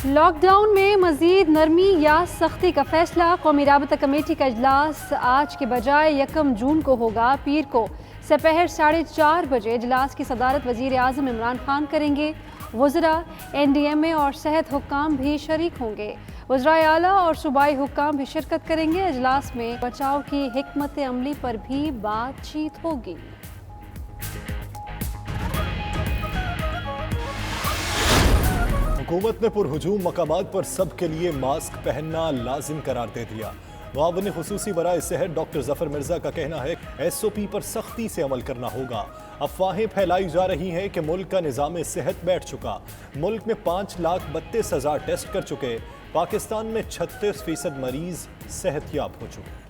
Lockdown में मजीद नरमी या सख्ती का फैसला। कौमी राबता कमेटी का इजलास आज के बजाय 1 जून को होगा। पीर को सपहर 4:30 बजे इजलास की सदारत वजीर आज़म इमरान खान करेंगे। वज़रा, NDMA और सेहत हुक्काम भी शरीक होंगे। वज़राए आला और सूबाई हुक्काम भी शिरकत करेंगे। इजलास में बचाव की हिकमत अमली पर भी बातचीत होगी। हुकूमत ने पुरहुजूम मकामात पर सबके लिए मास्क पहनना लाजिम करार दे दिया। मुआविन खुसूसी बराए सेहत डॉक्टर जफर मिर्जा का कहना है SOP पर सख्ती से अमल करना होगा। अफवाहें फैलाई जा रही हैं कि मुल्क का निज़ाम सेहत बैठ चुका। मुल्क में 5,32,000 टेस्ट कर चुके। पाकिस्तान में 36% मरीज सेहतयाब हो चुके।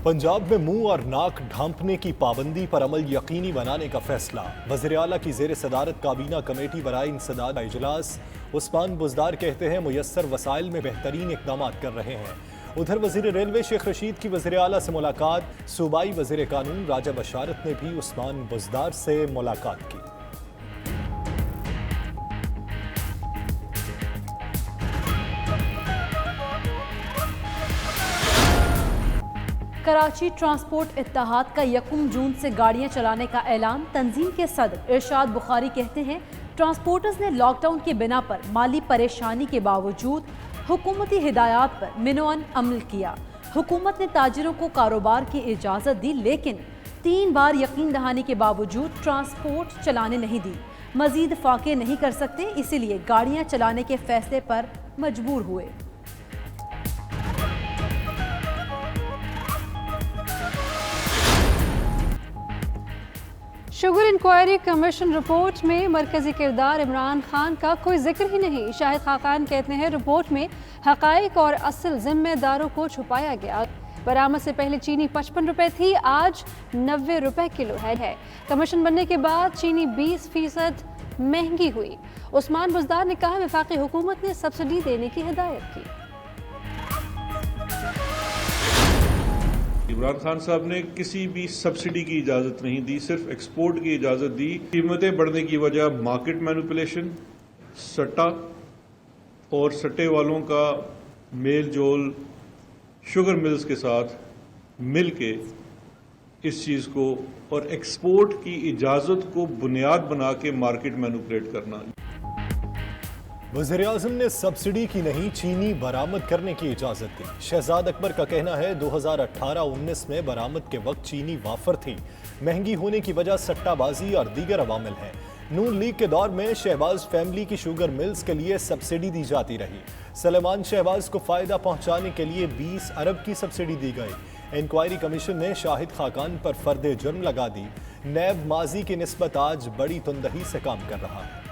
पंजाब में मुंह और नाक ढांपने की पाबंदी पर अमल यकीनी बनाने का फैसला। वज़ीर आला की ज़ेर सदारत काबीना कमेटी बराए इंसदाद का इजलास। उस्मान बुज़दार कहते हैं मुयस्सर वसाइल में बेहतरीन इक़दाम कर रहे हैं। उधर वज़ीर रेलवे शेख रशीद की वज़ीर आला से मुलाकात। सूबाई वज़ीर कानून राजा बशारत ने भी उस्मान बुज़दार से मुलाकात की। कराची ट्रांसपोर्ट इत्तेहाद का 1 जून से गाड़ियां चलाने का ऐलान। तंजीम के सदर इरशाद बुखारी कहते हैं ट्रांसपोर्टर्स ने लॉकडाउन की बिना पर माली परेशानी के बावजूद हुकूमती हिदायत पर मिनोअन अमल किया। हुकूमत ने ताजिरों को कारोबार की इजाज़त दी, लेकिन 3 बार यकीन दहानी के बावजूद ट्रांसपोर्ट चलाने नहीं दी। मजीद फाके नहीं कर सकते, इसीलिए गाड़ियां चलाने के फैसले पर मजबूर हुए। शुगर इंक्वायरी कमीशन रिपोर्ट में मरकजी किरदार इमरान खान का कोई जिक्र ही नहीं। शाहिद खाकान कहते हैं रिपोर्ट में हकाइक और असल जिम्मेदारों को छुपाया गया। बरामद से पहले चीनी 55 रुपए थी, आज 90 रुपए किलो है। कमीशन बनने के बाद चीनी 20% महंगी हुई। उस्मान बुज़दार ने कहा वफाकी हुकूमत ने सब्सिडी देने की हिदायत की। इमरान खान साहब ने किसी भी सब्सिडी की इजाज़त नहीं दी, सिर्फ एक्सपोर्ट की इजाज़त दी। कीमतें बढ़ने की वजह मार्केट मैनिपुलेशन, सट्टा और सट्टे वालों का मेल जोल शुगर मिल्स के साथ मिल के इस चीज़ को और एक्सपोर्ट की इजाज़त को बुनियाद बना के मार्केट मैनिपुलेट करना। वज़ीर-ए-आज़म ने सब्सिडी की नहीं चीनी बरामद करने की इजाज़त दी। शहजाद अकबर का कहना है 2018-19 में बरामद के वक्त चीनी वाफर थी। महंगी होने की वजह सट्टाबाजी और दीगर अवामिल हैं। नून लीग के दौर में शहबाज फैमिली की शुगर मिल्स के लिए सब्सिडी दी जाती रही। सलेमान शहबाज को फ़ायदा पहुँचाने के लिए 20 अरब की सब्सिडी दी गई। इंक्वायरी कमीशन ने शाहिद खाकान पर फर्द जुर्म लगा दी। नैब माजी की निस्बत आज बड़ी तुंदही से काम कर रहा है।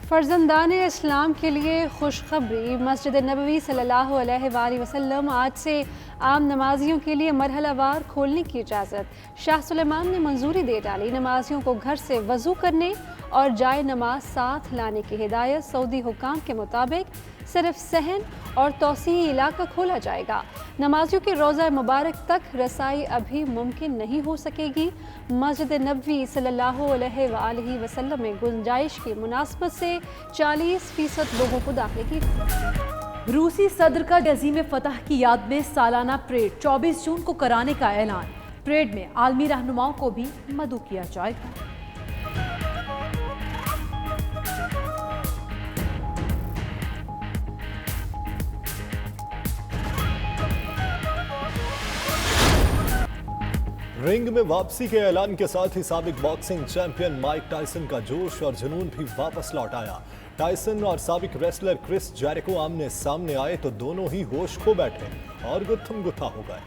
फर्जंदान इस्लाम के लिए खुशखबरी। मस्जिद नबवी सल्लल्लाहु अलैहि वसल्लम आज से आम नमाजियों के लिए मरहलावार खोलने की इजाज़त। शाह सुलेमान ने मंजूरी दे डाली। नमाजियों को घर से वज़ू करने और जाए नमाज साथ लाने की हिदायत। सऊदी हुक्काम के मुताबिक सिर्फ सहन और तौसी इलाका खोला जाएगा। नमाजियों के रोज़ा मुबारक तक रसाई अभी मुमकिन नहीं हो सकेगी। मस्जिद नबवी सल्लल्लाहु अलैहि वसल्लम में गुंजाइश की मुनासबत से 40% लोगों को दाखिले की। रूसी सदर का अज़ीम फतह की याद में सालाना परेड 24 जून को कराने का ऐलान। परेड में आलमी रहनुमाओं को भी मदऊ किया जाएगा। रिंग में वापसी के ऐलान के साथ ही साबिक बॉक्सिंग चैंपियन माइक टायसन का जोश और जुनून भी वापस लौट आया। टायसन और साबिक रेसलर क्रिस जेरिको आमने सामने आए तो दोनों ही होश खो बैठे और गुत्थम गुत्था हो गए।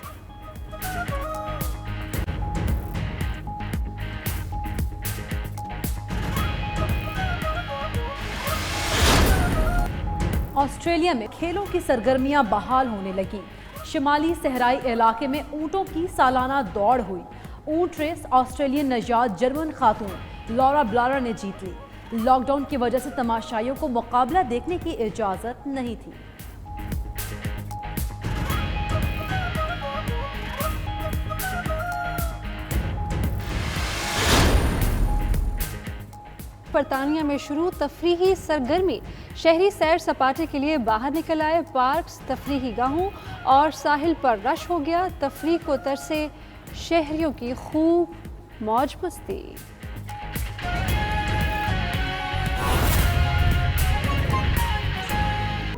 ऑस्ट्रेलिया में खेलों की सरगर्मियां बहाल होने लगी। शिमाली सहराई इलाके में ऊंटों की सालाना दौड़ हुई। ऊंट रेस ऑस्ट्रेलियन नजात जर्मन खातून लॉरा ब्लारा ने जीत ली। लॉकडाउन की वजह से तमाशाइयों को मुकाबला देखने की इजाजत नहीं थी। बरतानिया में शुरू तफरीही सरगर्मी, शहरी सैर सपाटे के लिए बाहर निकल आए। पार्क्स, तफरीही गाहों और साहिल पर रश हो गया। तफरीह को तरसे शहरियों की खूब मौज मस्ती।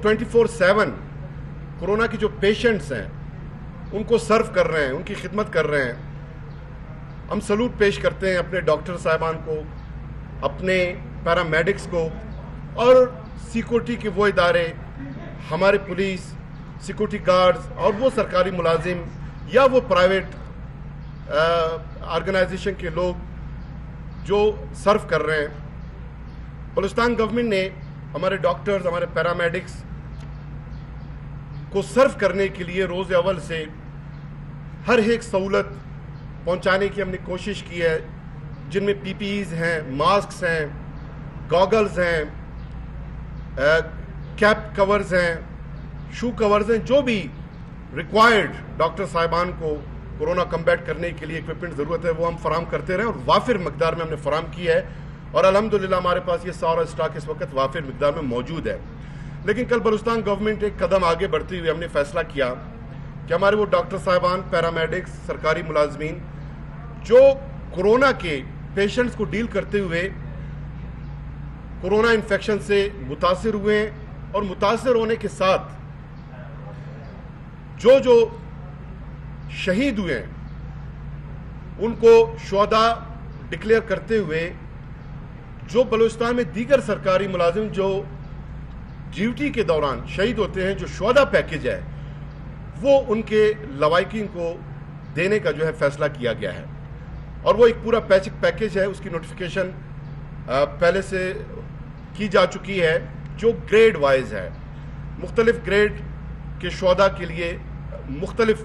24/7 कोरोना की जो पेशेंट्स हैं उनको सर्व कर रहे हैं, उनकी खिदमत कर रहे हैं। हम सलूट पेश करते हैं अपने डॉक्टर साहिबान को, अपने पैरामेडिक्स को और सिक्योरिटी के वो इदारे, हमारे पुलिस, सिक्योरिटी गार्ड्स और वो सरकारी मुलाजिम या वो प्राइवेट ऑर्गेनाइजेशन के लोग जो सर्व कर रहे हैं। बलूचिस्तान गवर्नमेंट ने हमारे डॉक्टर्स, हमारे पैरामेडिक्स को सर्व करने के लिए रोज़ अव्वल से हर एक सहूलत पहुंचाने की हमने कोशिश की है, जिनमें पीपीईज हैं, मास्क हैं, गॉगल्स हैं, कैप कवर्स हैं, शू कवर्स हैं, जो भी रिक्वायर्ड डॉक्टर साहिबान को कोरोना कम्बैट करने के लिए इक्विपमेंट ज़रूरत है वो हम फराम करते रहे और वाफिर मकदार में हमने फराम की है और अल्हम्दुलिल्लाह हमारे पास ये सारा स्टॉक इस वक्त वाफिर मकदार में मौजूद है। लेकिन कल बलूचिस्तान गवर्नमेंट एक कदम आगे बढ़ते हुए हमने फैसला किया कि हमारे वो डॉक्टर साहिबान, पैरामेडिक्स, सरकारी मुलाजमीन जो कोरोना के पेशेंट्स को डील करते हुए कोरोना इन्फेक्शन से मुतासिर हुए और मुतासिर होने के साथ जो शहीद हुए उनको शुहदा डिक्लेयर करते हुए जो बलूचिस्तान में दीगर सरकारी मुलाजिम जो ड्यूटी के दौरान शहीद होते हैं, जो शुहदा पैकेज है वो उनके लवाकिन को देने का जो है फैसला किया गया है और वो एक पूरा पैकेज है। उसकी नोटिफिकेशन पहले से की जा चुकी है जो ग्रेड वाइज है। मुख्तलिफ ग्रेड के शुहदा के लिए मुख्तलिफ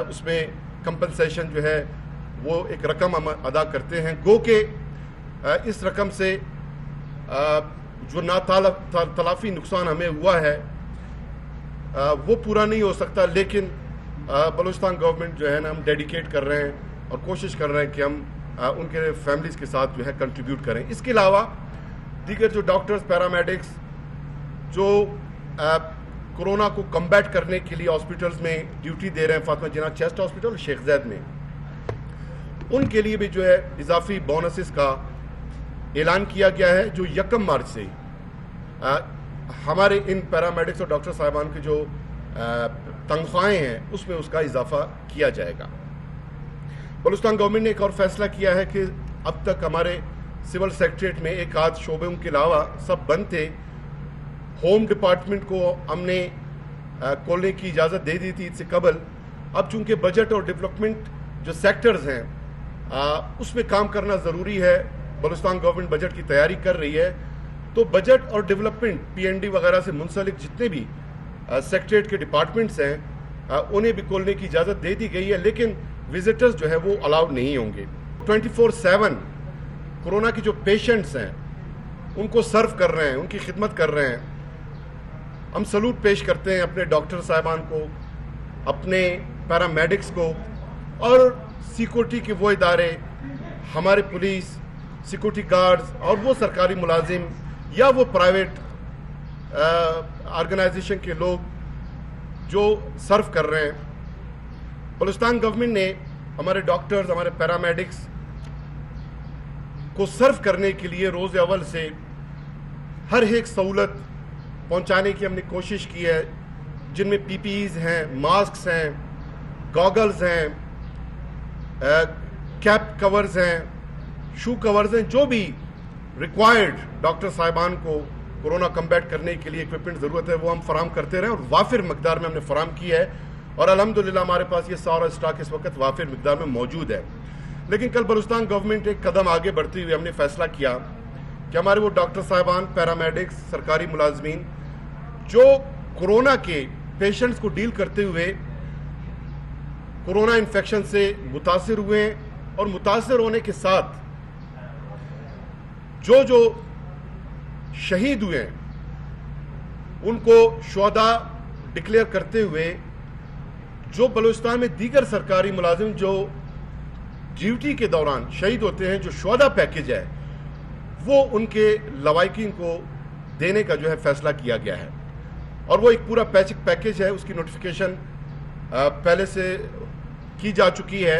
उसमें कंपनसेशन जो है वो एक रकम हम अदा करते हैं। गो के इस रकम से जो तलाफी नुकसान हमें हुआ है वो पूरा नहीं हो सकता, लेकिन बलूचिस्तान गवर्नमेंट जो है ना हम डेडिकेट कर रहे हैं और कोशिश कर रहे हैं कि हम उनके फैमिलीज़ के साथ जो है कंट्रीब्यूट करें। इसके अलावा दीगर जो डॉक्टर्स, पैरामेडिक्स जो कोरोना को कम्बैट करने के लिए हॉस्पिटल्स में ड्यूटी दे रहे हैं, फातिमा जिन्ना चेस्ट हॉस्पिटल, शेख ज़ैद में, उनके लिए भी जो है इजाफी बोनसेस का ऐलान किया गया है जो 1 मार्च से हमारे इन पैरामेडिक्स और डॉक्टर साहिबान की जो तनख्वाहें हैं उसमें उसका इजाफा किया जाएगा। बलूचिस्तान गवर्नमेंट ने एक और फैसला किया है कि अब तक हमारे सिविल सेक्रेटरीट में एक आध शोबों के अलावा सब बंद थे। होम डिपार्टमेंट को हमने खोलने की इजाज़त दे दी थी इससे कबल। अब चूंकि बजट और डेवलपमेंट जो सेक्टर्स हैं उसमें काम करना ज़रूरी है, बलूचिस्तान गवर्नमेंट बजट की तैयारी कर रही है, तो बजट और डेवलपमेंट PND वगैरह से मुंसलिक जितने भी सेक्रेटरीट के डिपार्टमेंट्स हैं उन्हें भी खोलने की इजाज़त दे दी गई है, लेकिन विजिटर्स जो है वो अलाउड नहीं होंगे। 24/7 कोरोना की जो पेशेंट्स हैं उनको सर्व कर रहे हैं, उनकी खिदमत कर रहे हैं। हम सलूट पेश करते हैं अपने डॉक्टर साहिबान को, अपने पैरामेडिक्स को और सिक्योरिटी के वो इदारे, हमारे पुलिस, सिक्योरिटी गार्ड्स और वो सरकारी मुलाजिम या वो प्राइवेट ऑर्गेनाइजेशन के लोग जो सर्व कर रहे हैं। बलूचिस्तान गवर्नमेंट ने हमारे डॉक्टर्स, हमारे पैरामेडिक्स को सर्व करने के लिए रोज़ अव्वल से हर एक सहूलत पहुंचाने की हमने कोशिश की है, जिनमें पीपीईज हैं, मास्क हैं, गॉगल्स हैं, कैप कवर्स हैं, शू कवर्स हैं, जो भी रिक्वायर्ड डॉक्टर साहिबान को कोरोना कम्बैट करने के लिए इक्विपमेंट ज़रूरत है वो हम फराम करते रहे और वाफिर मकदार में हमने फराम की है और अल्हम्दुलिल्लाह हमारे पास ये सारा स्टॉक इस वक्त वाफिर मकदार में मौजूद है। लेकिन कल बलूचिस्तान गवर्नमेंट एक कदम आगे बढ़ते हुए हमने फैसला किया कि हमारे वो डॉक्टर साहिबान, पैरामेडिक्स, सरकारी मुलाजमीन जो कोरोना के पेशेंट्स को डील करते हुए कोरोना इन्फेक्शन से मुतासिर हुए और मुतासिर होने के साथ जो शहीद हुए उनको शुहदा डिक्लेयर करते हुए जो बलूचिस्तान में दीगर सरकारी मुलाजिम जो ड्यूटी के दौरान शहीद होते हैं, जो शुहदा पैकेज है वो उनके लवाकिन को देने का जो है फैसला किया गया है। और वो एक पूरा पैकेज है, उसकी नोटिफिकेशन पहले से की जा चुकी है।